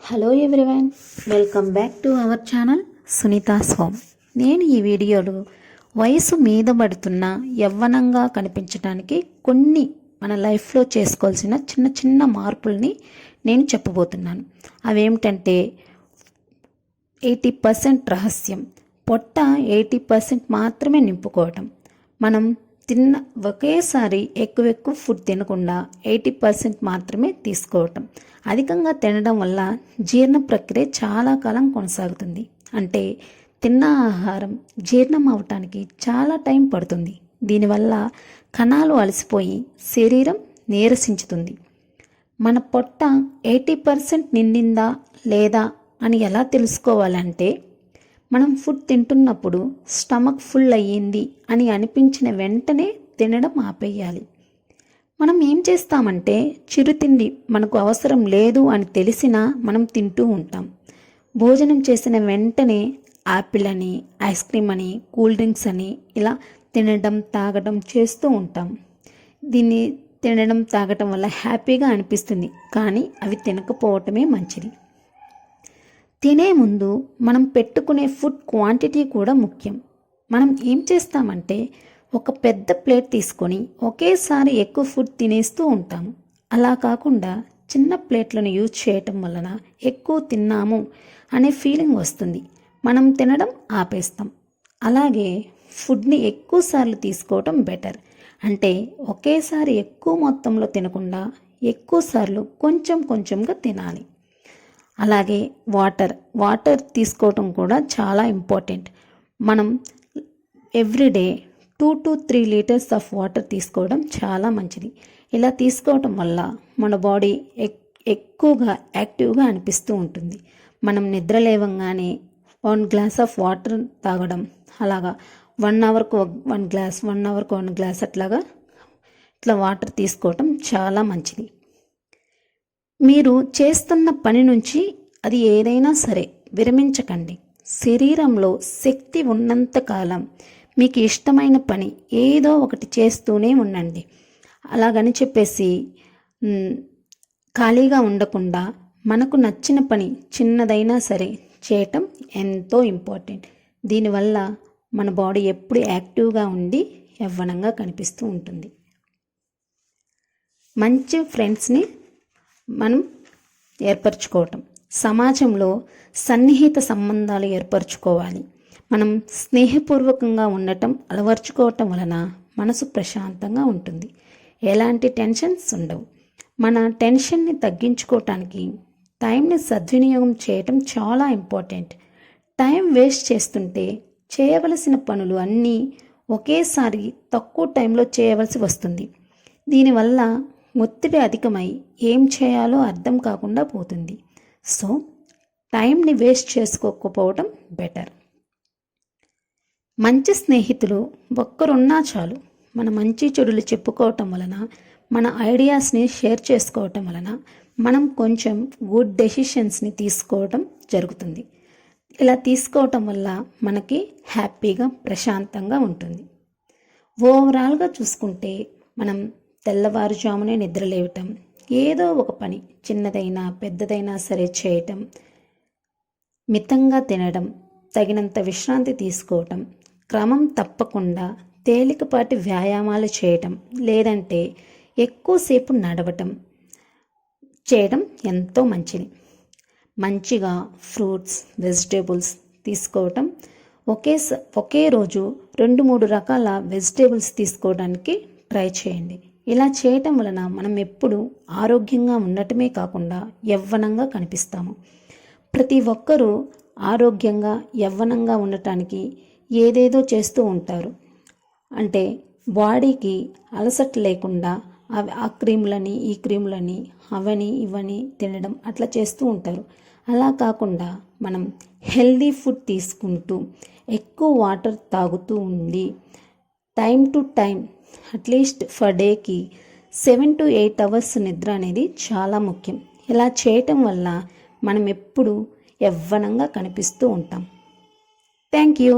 Hello everyone, welcome back to our channel Sunita's home. నేను ఈ వీడియోలో వయసు మీద పడుతున్న యవ్వనంగా కనిపించడానికి కొన్ని మన లైఫ్లో చేసుకోవాల్సిన చిన్న చిన్న మార్పుల్ని నేను చెప్పబోతున్నాను. అవేమిటంటే 80% రహస్యం. పొట్ట 80% మాత్రమే నింపుకోవటం. మనం తిన్న ఒకేసారి ఎక్కువ ఫుడ్ తినకుండా 80% మాత్రమే తీసుకోవటం. అధికంగా తినడం వల్ల జీర్ణ ప్రక్రియ చాలా కాలం కొనసాగుతుంది. అంటే తిన్న ఆహారం జీర్ణం అవటానికి చాలా టైం పడుతుంది. దీనివల్ల కణాలు అలసిపోయి శరీరం నీరసించుతుంది. మన పొట్ట 80% నిండిందా లేదా అని ఎలా తెలుసుకోవాలంటే, మనం ఫుడ్ తింటున్నప్పుడు స్టమక్ ఫుల్ అయ్యింది అని అనిపించిన వెంటనే తినడం ఆపేయాలి. మనం ఏం చేస్తామంటే, చిరుతిండి మనకు అవసరం లేదు అని తెలిసినా మనం తింటూ ఉంటాం. భోజనం చేసిన వెంటనే యాపిల్ అని, ఐస్ క్రీమ్ అని, కూల్ డ్రింక్స్ అని ఇలా తినడం తాగడం చేస్తూ ఉంటాం. దీన్ని తినడం తాగటం వల్ల హ్యాపీగా అనిపిస్తుంది, కానీ అవి తినకపోవటమే మంచిది. తినే ముందు మనం పెట్టుకునే ఫుడ్ క్వాంటిటీ కూడా ముఖ్యం. మనం ఏం చేస్తామంటే, ఒక పెద్ద ప్లేట్ తీసుకొని ఒకేసారి ఎక్కువ ఫుడ్ తినేస్తూ ఉంటాము. అలా కాకుండా చిన్న ప్లేట్లను యూజ్ చేయటం వలన ఎక్కువ తిన్నాము అనే ఫీలింగ్ వస్తుంది. మనం తినడం ఆపేస్తాం. అలాగే ఫుడ్ని ఎక్కువసార్లు తీసుకోవటం బెటర్. అంటే ఒకేసారి ఎక్కువ మొత్తంలో తినకుండా ఎక్కువసార్లు కొంచెం కొంచెంగా తినాలి. అలాగే వాటర్ తీసుకోవటం కూడా చాలా ఇంపార్టెంట్. మనం everyday 2 to 3 litres of water తీసుకోవడం చాలా మంచిది. ఇలా తీసుకోవటం వల్ల మన బాడీ ఎక్కువగా యాక్టివ్గా అనిపిస్తూ ఉంటుంది. మనం నిద్ర లేవంగానే 1 గ్లాస్ ఆఫ్ వాటర్ తాగడం, అలాగా 1 అవర్కు 1 గ్లాస్, 1 అవర్కు 1 గ్లాస్ అట్లాగా ఇట్లా వాటర్ తీసుకోవటం చాలా మంచిది. మీరు చేస్తున్న పని నుంచి అది ఏదైనా సరే విరమించకండి. శరీరంలో శక్తి ఉన్నంతకాలం మీకు ఇష్టమైన పని ఏదో ఒకటి చేస్తూనే ఉండండి. అలాగని చెప్పేసి ఖాళీగా ఉండకుండా మనకు నచ్చిన పని చిన్నదైనా సరే చేయటం ఎంతో ఇంపార్టెంట్. దీనివల్ల మన బాడీ ఎప్పుడు యాక్టివ్గా ఉండి యవ్వనంగా కనిపిస్తూ ఉంటుంది. మంచి ఫ్రెండ్స్ని మనం ఏర్పరచుకోవటం, సమాజంలో సన్నిహిత సంబంధాలు ఏర్పరచుకోవాలి. మనం స్నేహపూర్వకంగా ఉండటం అలవర్చుకోవటం వలన మనసు ప్రశాంతంగా ఉంటుంది. ఎలాంటి టెన్షన్స్ ఉండవు. మన టెన్షన్ని తగ్గించుకోవటానికి టైంని సద్వినియోగం చేయటం చాలా ఇంపార్టెంట్. టైం వేస్ట్ చేస్తుంటే చేయవలసిన పనులు అన్నీ ఒకేసారి తక్కువ టైంలో చేయవలసి వస్తుంది. దీనివల్ల ఒత్తిడి అధికమై ఏం చేయాలో అర్థం కాకుండా పోతుంది. సో టైంని వేస్ట్ చేసుకోకపోవడం బెటర్. మంచి స్నేహితులు ఒక్కరున్నా చాలు. మన మంచి చెడులు చెప్పుకోవటం వలన, మన ఐడియాస్ని షేర్ చేసుకోవటం వలన మనం కొంచెం గుడ్ డెసిషన్స్ని తీసుకోవటం జరుగుతుంది. ఇలా తీసుకోవటం వల్ల మనకి హ్యాపీగా ప్రశాంతంగా ఉంటుంది. ఓవరాల్గా చూసుకుంటే మనం తెల్లవారుజామునే నిద్రలేవటం, ఏదో ఒక పని చిన్నదైనా పెద్దదైనా సరే చేయటం, మితంగా తినడం, తగినంత విశ్రాంతి తీసుకోవటం, క్రమం తప్పకుండా తేలికపాటి వ్యాయామాలు చేయటం, లేదంటే ఎక్కువసేపు నడవటం చేయడం ఎంతో మంచిది. మంచిగా ఫ్రూట్స్, వెజిటేబుల్స్ తీసుకోవటం, ఒకే రోజు 2-3 రకాల వెజిటేబుల్స్ తీసుకోవడానికి ట్రై చేయండి. ఇలా చేయటం వలన మనం ఎప్పుడు ఆరోగ్యంగా ఉండటమే కాకుండా యవ్వనంగా కనిపిస్తాము. ప్రతి ఒక్కరూ ఆరోగ్యంగా యవ్వనంగా ఉండటానికి ఏదేదో చేస్తూ ఉంటారు. అంటే బాడీకి అలసట లేకుండా ఆ క్రీములని ఈ క్రీములని అవని ఇవని తినడం అట్లా చేస్తూ ఉంటారు. అలా కాకుండా మనం హెల్దీ ఫుడ్ తీసుకుంటూ ఎక్కువ వాటర్ తాగుతూ ఉండి time to time at least for డేకి 7 to 8 అవర్స్ నిద్ర అనేది చాలా ముఖ్యం. ఇలా చేయటం వల్ల మనం ఎప్పుడు యవ్వనంగా కనిపిస్తూ ఉంటాం. Thank you.